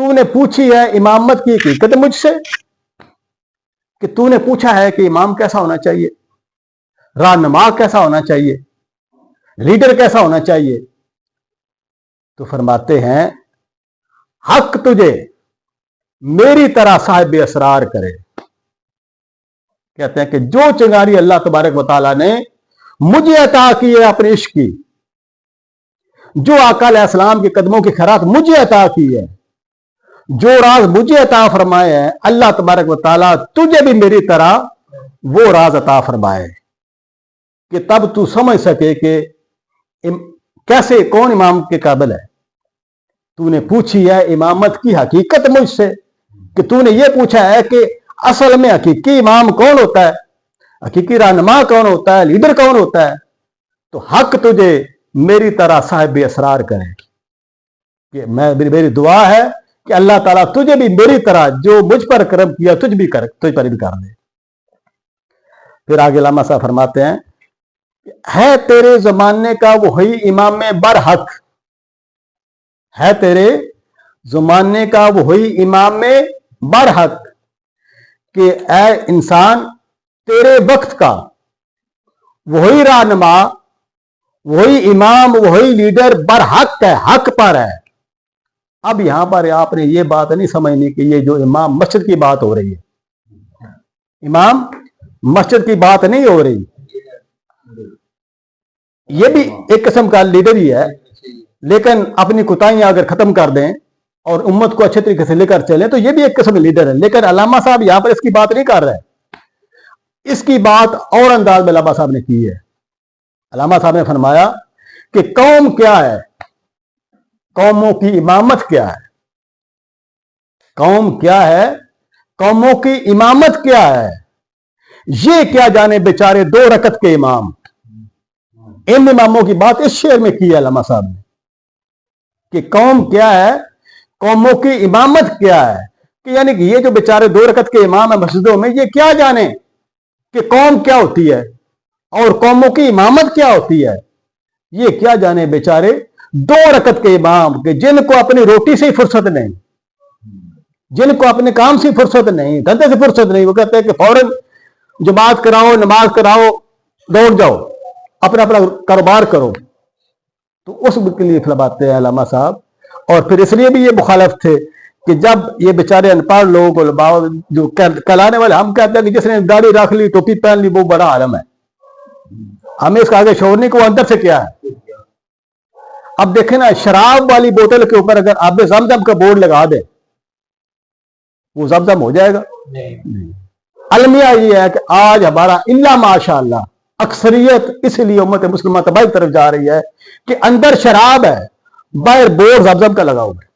तूने पूछी है इमामत की हकीकत मुझसे, कि तूने पूछा है कि इमाम कैसा होना चाहिए, रहनुमा कैसा होना चाहिए, लीडर कैसा होना चाहिए। तो फरमाते हैं हक तुझे मेरी तरह साहिब असरार करे। कहते हैं कि जो चिंगारी अल्लाह तबारक व तआला ने मुझे अता की है अपने इश्क की, जो आका अलैहिस्सलाम के कदमों की खैरात मुझे अता की है, जो राज मुझे अता फरमाए हैं, अल्लाह तबारक व तआला तुझे भी मेरी तरह वो राज अता फरमाए, कि तब तू समझ सके कि कैसे कौन इमाम के काबिल है। तूने पूछी है इमामत की हकीकत मुझसे, कि तूने ये पूछा है कि असल में हकीकी इमाम कौन होता है, हकीकी रहनुमा कौन होता है, लीडर कौन होता है। तो हक तुझे मेरी तरह साहिब असरार करे, कि मेरी दुआ है कि अल्लाह ताला तुझे भी मेरी तरह जो मुझ पर करम किया तुझ पर भी कर दे। फिर आगे लामा साहब फरमाते हैं है तेरे जमाने का वही इमाम बरहक, है तेरे जमाने का वही इमाम बरहक, कि ऐ इंसान तेरे वक्त का वही रहनुमा, वही इमाम, वही लीडर बरहक है, हक पर है। अब यहां पर आपने ये बात नहीं समझनी कि ये जो इमाम मस्जिद की बात हो रही है, इमाम मस्जिद की बात नहीं हो रही, ये भी एक किस्म का लीडर ही है, लेकिन अपनी कुताहियां अगर खत्म कर दें और उम्मत को अच्छे तरीके से लेकर चले तो ये भी एक किस्म का लीडर है। लेकिन अल्लामा साहब यहां पर इसकी बात नहीं कर रहे, इसकी बात और अंदाज में अल्लामा साहब ने की है। अल्लामा साहब ने फरमाया कि कौम क्या है, कौमों की इमामत क्या है, कौम क्या है, कौमों की इमामत क्या है, ये क्या जाने बेचारे 2 रकत के इमाम। इन इमामों की बात इस शेर में की है अल्लामा साहब ने, कि कौम क्या है, कौमों की इमामत क्या है, कि यानी कि ये जो बेचारे 2 रकत के इमाम है मस्जिदों में, ये क्या जाने कि कौम क्या होती है और कौमों की इमामत क्या होती है। ये क्या जाने बेचारे 2 रकत के इमाम, के जिनको अपनी रोटी से ही फुर्सत नहीं, जिनको अपने काम से फुर्सत नहीं, धंधे से फुर्सत नहीं, वो कहते हैं कि फौरन जमात कराओ, नमाज कराओ, दौड़ जाओ, अपना अपना कारोबार करो। तो उस के लिए फरमाते हैं अल्लामा साहब। और फिर इसलिए भी ये मुखालिफ थे कि जब ये बेचारे अनपढ़ लोग जो कहलाने वाले, हम कहते हैं कि जिसने दाढ़ी रख ली, टोपी पहन ली, वो बड़ा आलम है, हमें इसका आगे शोर नहीं को अंदर से क्या है। अब देखें ना, शराब वाली बोतल के ऊपर अगर आप ज़मज़म का बोर्ड लगा दे, वो ज़मज़म हो जाएगा? नहीं। अलमिया ये है कि आज हमारा इल्ला माशाअल्लाह अक्सरियत इसलिए उम्मत मुस्लिमा तबाही की तरफ जा रही है कि अंदर शराब है, बाहर बोर्ड ज़मज़म का लगा हुआ है।